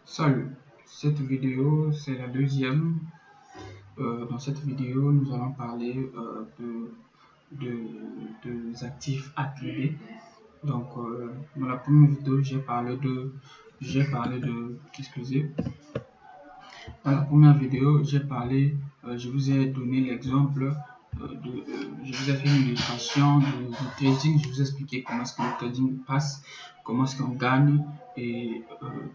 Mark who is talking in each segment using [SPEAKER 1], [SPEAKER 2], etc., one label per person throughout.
[SPEAKER 1] Salut, cette vidéo c'est la deuxième. Dans cette vidéo, nous allons parler des actifs à trader. Donc, dans la première vidéo, excusez. Dans la première vidéo, je vous ai donné l'exemple je vous ai fait une illustration de trading. Je vous ai expliqué comment est-ce que le trading passe, comment est-ce qu'on gagne et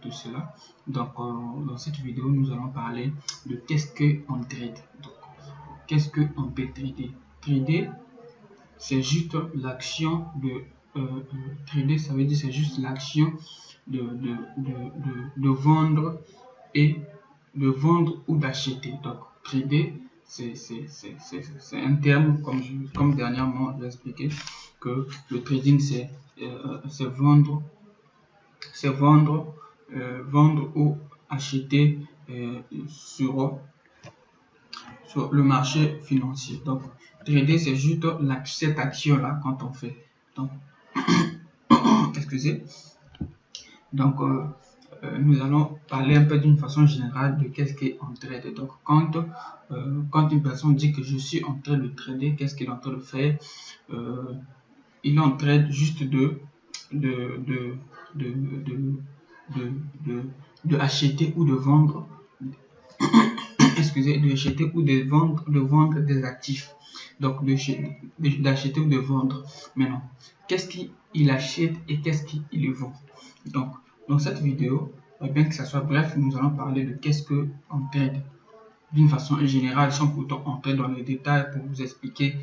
[SPEAKER 1] tout cela. Donc, dans cette vidéo, nous allons parler de qu'est-ce qu'on trade. Donc, qu'est-ce qu'on peut trader? Trader, c'est juste l'action de trader, ça veut dire c'est juste l'action de vendre et de vendre ou d'acheter. Donc, trader, c'est un terme, comme dernièrement, j'ai expliqué que le trading, c'est vendre, vendre ou acheter sur le marché financier. Donc, trader, c'est juste cette action-là quand on fait. Donc, excusez. Donc, nous allons parler un peu d'une façon générale de qu'est-ce qu'on trade. Donc, quand une personne dit que je suis en train de trader, qu'est-ce qu'il est en train de faire? Il est en train juste de acheter ou de vendre excusez, de acheter ou de vendre des actifs. Donc, d'acheter ou de vendre. Maintenant, qu'est-ce qu'il achète et qu'est-ce qu'il vend? Donc, dans cette vidéo, bien que ça soit bref, nous allons parler de qu'est-ce qu'on trade d'une façon générale, sans pourtant entrer dans les détails pour vous expliquer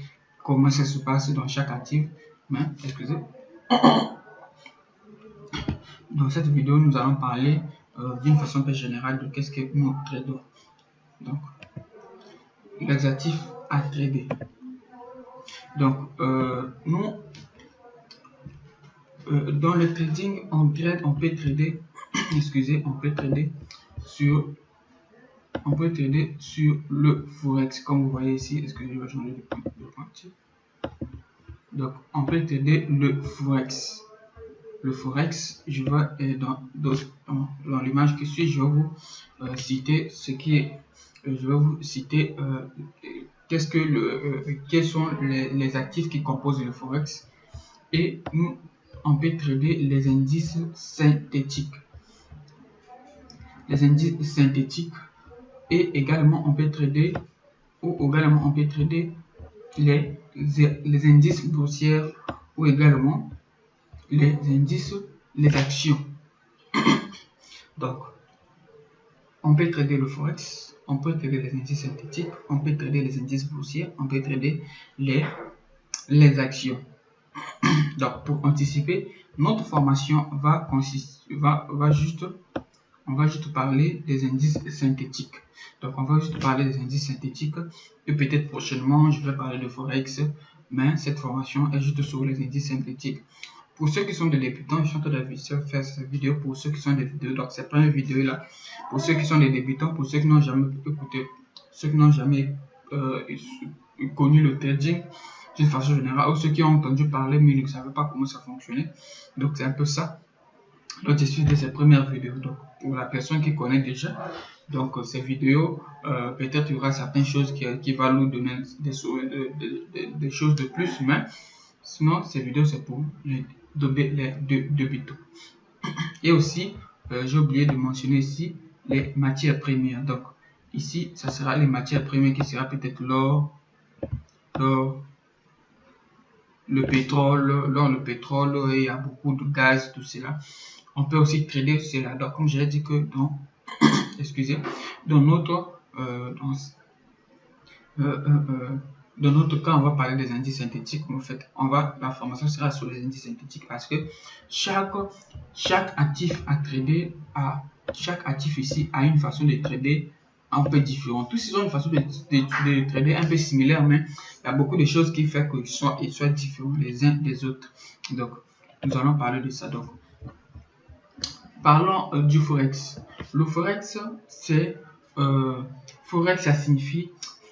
[SPEAKER 1] comment ça se passe dans chaque actif. Mais, excusez. Dans cette vidéo, nous allons parler d'une façon plus générale de qu'est-ce que nous tradons. Donc, les actifs à trader. Donc, nous, dans le trading, on peut trader, excusez, on peut trader sur le forex, comme vous voyez ici. Est-ce que je vais changer de pointure? Donc, on peut trader le forex. Le forex, je vais dans l'image qui suit, je vais vous citer ce qui est. Je vais vous citer quels sont les actifs qui composent le forex. Et nous, on peut trader les indices synthétiques. Les indices synthétiques. Et également, on peut trader les indices boursiers ou également les actions. Donc, on peut trader le forex, on peut trader les indices synthétiques, on peut trader les indices boursiers, on peut trader les actions. Donc, pour anticiper, notre formation on va juste parler des indices synthétiques. Donc, on va juste parler des indices synthétiques et peut-être prochainement, je vais parler de Forex, mais cette formation est juste sur les indices synthétiques. Pour ceux qui sont des débutants, je suis en train de faire cette vidéo pour ceux qui sont des vidéos. Donc, cette première vidéo là, pour ceux qui sont des débutants, pour ceux qui n'ont jamais écouté, ceux qui n'ont jamais connu le trading d'une façon générale, ou ceux qui ont entendu parler mais ne savaient pas comment ça fonctionnait. Donc, c'est un peu ça. Donc, je suis de ces premières vidéos. Donc, pour la personne qui connaît déjà, donc ces vidéos, peut-être il y aura certaines choses qui vont nous donner des choses de plus, mais sinon, ces vidéos, c'est pour les débutants. Et aussi, j'ai oublié de mentionner ici les matières premières. Donc, ici, ça sera les matières premières qui sera peut-être l'or, le pétrole, et il y a beaucoup de gaz, tout cela. On peut aussi trader cela. Donc, comme j'ai dit que dans notre cas, on va parler des indices synthétiques. En fait, la formation sera sur les indices synthétiques parce que chaque actif à trader, chaque actif ici a une façon de trader un peu différente. Tous ils ont une façon de trader un peu similaire, mais il y a beaucoup de choses qui font qu'ils soient différents les uns des autres. Donc, nous allons parler de ça. Donc, parlons du forex. Le forex, forex, ça signifie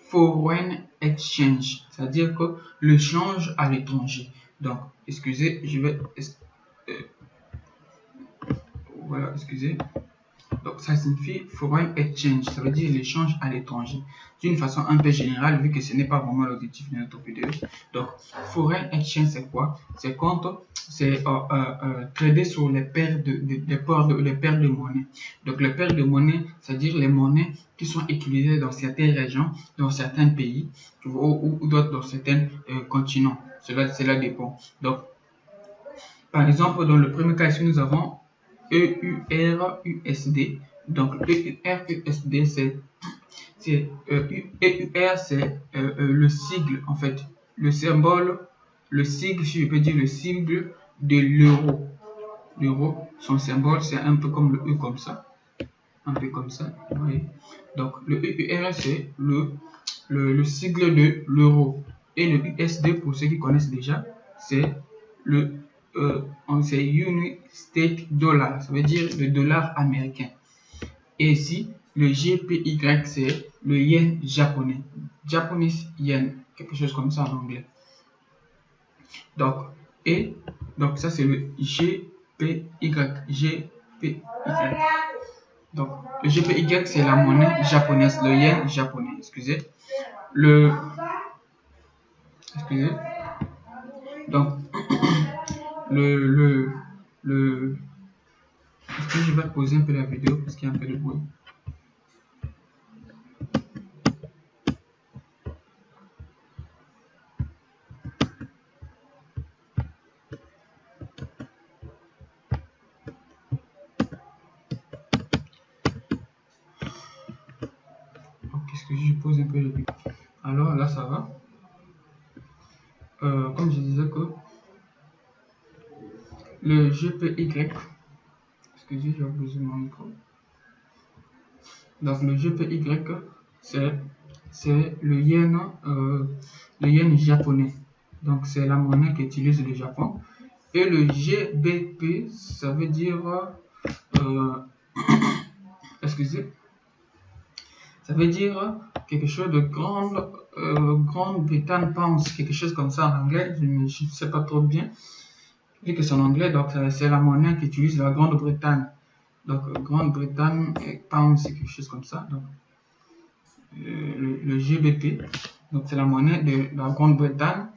[SPEAKER 1] foreign exchange, c'est-à-dire que le change à l'étranger. Donc, excusez, je vais voilà, excusez. Donc ça signifie foreign exchange, ça veut dire l'échange à l'étranger. D'une façon un peu générale, vu que ce n'est pas vraiment l'objectif de notre vidéo. Donc foreign exchange c'est quoi? C'est quand c'est trader sur les paires de monnaie. Donc les paires de monnaie, c'est-à-dire les monnaies qui sont utilisées dans certaines régions, dans certains pays ou d'autres dans certains continents. Cela dépend. Donc par exemple, dans le premier cas ici, nous avons EUR-USD. Donc EUR-USD, EUR, c'est le sigle, en fait, le symbole, le sigle, si je peux dire, le sigle de l'euro. L'euro, son symbole, c'est un peu comme le E comme ça. Un peu comme ça, vous voyez. Donc le EUR, c'est le sigle de l'euro. Et le USD, pour ceux qui connaissent déjà, c'est le c'est United States Dollar, ça veut dire le dollar américain. Et ici, le GPY, c'est le yen japonais. Japanese yen, quelque chose comme ça en anglais. Donc ça c'est le GPY. Donc le GPY c'est la monnaie japonaise, le yen japonais, excusez. Donc est-ce que je vais poser un peu la vidéo parce qu'il y a un peu de bruit. Qu'est-ce que je pose un peu le vidéo. Alors là ça va. Comme je disais que le GPY, excusez, j'ai besoin de mon micro. Donc le GPY, c'est le yen japonais. Donc c'est la monnaie qu'utilise le Japon. Et le GBP, ça veut dire excusez, ça veut dire quelque chose de Grande-Bretagne pounds, quelque chose comme ça en anglais. Je ne sais pas trop bien. Vu que c'est en anglais, donc c'est la monnaie qu'utilise la Grande-Bretagne. Donc Grande-Bretagne pounds, c'est quelque chose comme ça. Donc le GBP, donc c'est la monnaie de la Grande-Bretagne.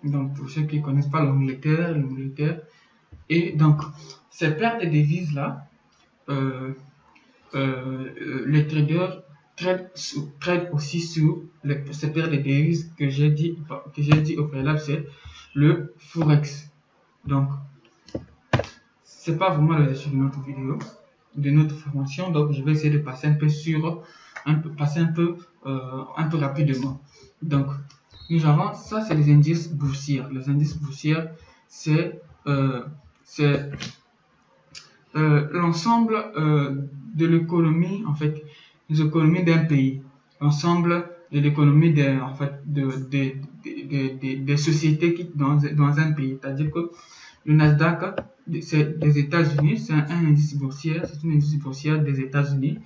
[SPEAKER 1] Donc pour ceux qui ne connaissent pas l'Angleterre, et donc ces paires de devises là, les traders trade aussi sur ces paires de devises que j'ai dit au préalable, c'est le forex. Donc c'est pas vraiment le sujet de notre vidéo, de notre formation, donc je vais essayer de passer un peu rapidement. Donc nous avons ça, c'est les indices boursiers. Les indices boursiers, c'est l'ensemble de l'économie, en fait, des économies d'un pays, l'ensemble de l'économie des sociétés dans un pays. C'est-à-dire que le Nasdaq, c'est des États-Unis, c'est un indice boursier, c'est une indice boursière des États-Unis.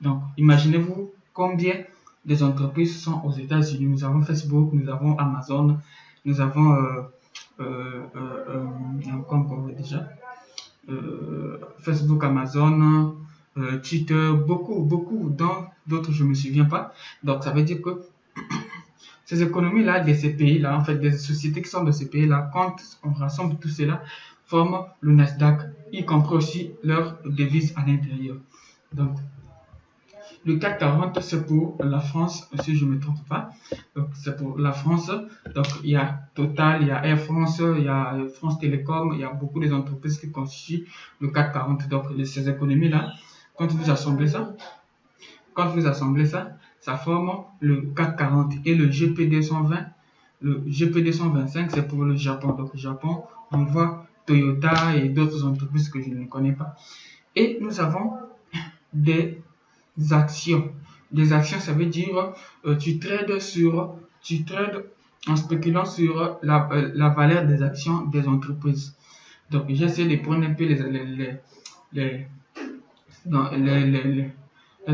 [SPEAKER 1] Donc, imaginez-vous combien des entreprises sont aux États-Unis. Nous avons Facebook, nous avons Amazon, nous avons déjà Facebook, Amazon, Twitter, beaucoup, d'autres je ne me souviens pas. Donc ça veut dire que ces économies-là de ces pays-là, en fait des sociétés qui sont de ces pays-là, quand on rassemble tout cela, forment le Nasdaq, y compris aussi leurs devises à l'intérieur. Donc le CAC 40, c'est pour la France, si je ne me trompe pas. Donc, c'est pour la France. Donc, il y a Total, il y a Air France, il y a France Télécom, il y a beaucoup d'entreprises qui constituent le CAC 40. Donc, ces économies-là, quand vous assemblez ça, ça forme le CAC 40. Et le GP220, le GP225, c'est pour le Japon. Donc, le Japon, on voit Toyota et d'autres entreprises que je ne connais pas. Et nous avons des actions. Des actions, ça veut dire tu trades en spéculant sur la valeur des actions des entreprises. Donc j'essaie de prendre un peu les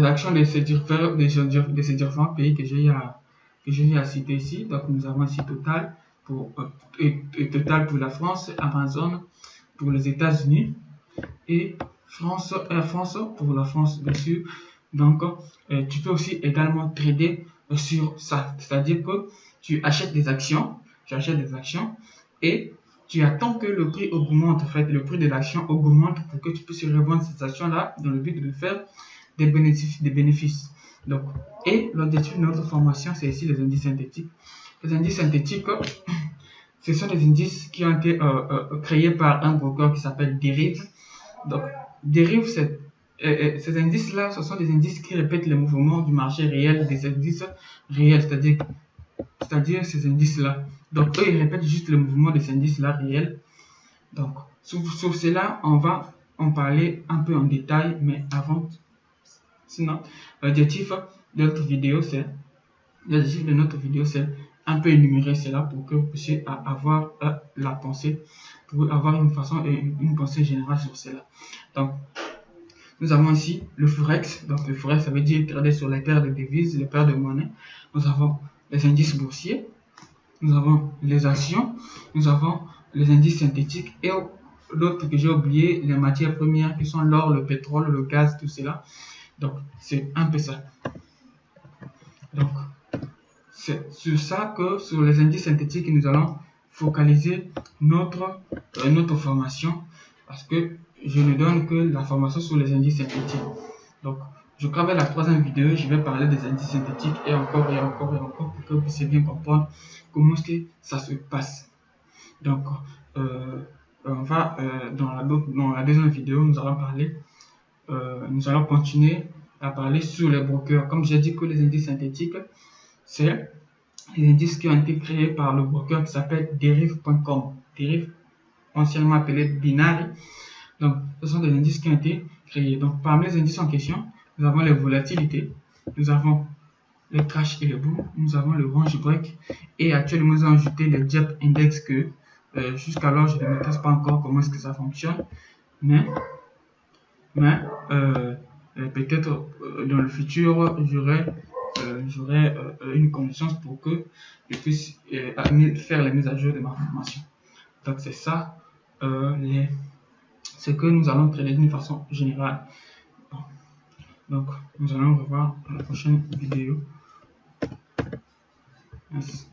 [SPEAKER 1] actions de ces différents pays que j'ai à citer ici. Donc nous avons ici Total Total pour la France, Amazon pour les États-Unis et France, Air France pour la France bien sûr. Donc tu peux aussi également trader sur ça, c'est-à-dire que tu achètes des actions, et tu attends que le prix augmente, en fait, le prix de l'action augmente pour que tu puisses revendre ces actions-là dans le but de faire des bénéfices. Donc, et l'objectif de notre formation, c'est ici les indices synthétiques. Les indices synthétiques, ce sont des indices qui ont été créés par un broker qui s'appelle Derive. Donc, Derive, ces indices-là, ce sont des indices qui répètent les mouvements du marché réel, des indices réels, c'est-à-dire ces indices-là. Donc, eux, ils répètent juste le mouvement de ces indices-là réels. Donc, sur cela, on va en parler un peu en détail, mais avant, sinon, l'objectif de notre vidéo, c'est un peu énumérer cela pour que vous puissiez avoir la pensée, pour avoir une pensée générale sur cela. Donc, nous avons ici le Forex. Donc, le Forex, ça veut dire trader sur les paires de devises, les paires de monnaie. Nous avons les indices boursiers, nous avons les actions, nous avons les indices synthétiques et l'autre que j'ai oublié, les matières premières qui sont l'or, le pétrole, le gaz, tout cela. Donc, c'est un peu ça. Donc, c'est sur ça que, sur les indices synthétiques, nous allons focaliser notre formation, parce que je ne donne que la formation sur les indices synthétiques. Donc, je crois que la troisième vidéo, je vais parler des indices synthétiques et encore pour que vous puissiez bien comprendre comment est-ce que ça se passe. Donc, on va dans la deuxième vidéo, nous allons continuer à parler sur les brokers. Comme j'ai dit que les indices synthétiques, c'est les indices qui ont été créés par le broker qui s'appelle Derive.com. Derive, anciennement appelé Binary. Donc, ce sont des indices qui ont été créés. Donc, parmi les indices en question, nous avons les volatilités, nous avons le crash et le boom, nous avons le range break, et actuellement, nous avons ajouté le JEP Index que jusqu'alors, je ne maîtrise pas encore comment est-ce que ça fonctionne, mais peut-être dans le futur, j'aurai une connaissance pour que je puisse faire les mises à jour de ma formation. Donc, c'est ça, ce que nous allons traiter d'une façon générale. Donc, nous allons revoir dans la prochaine vidéo. Merci.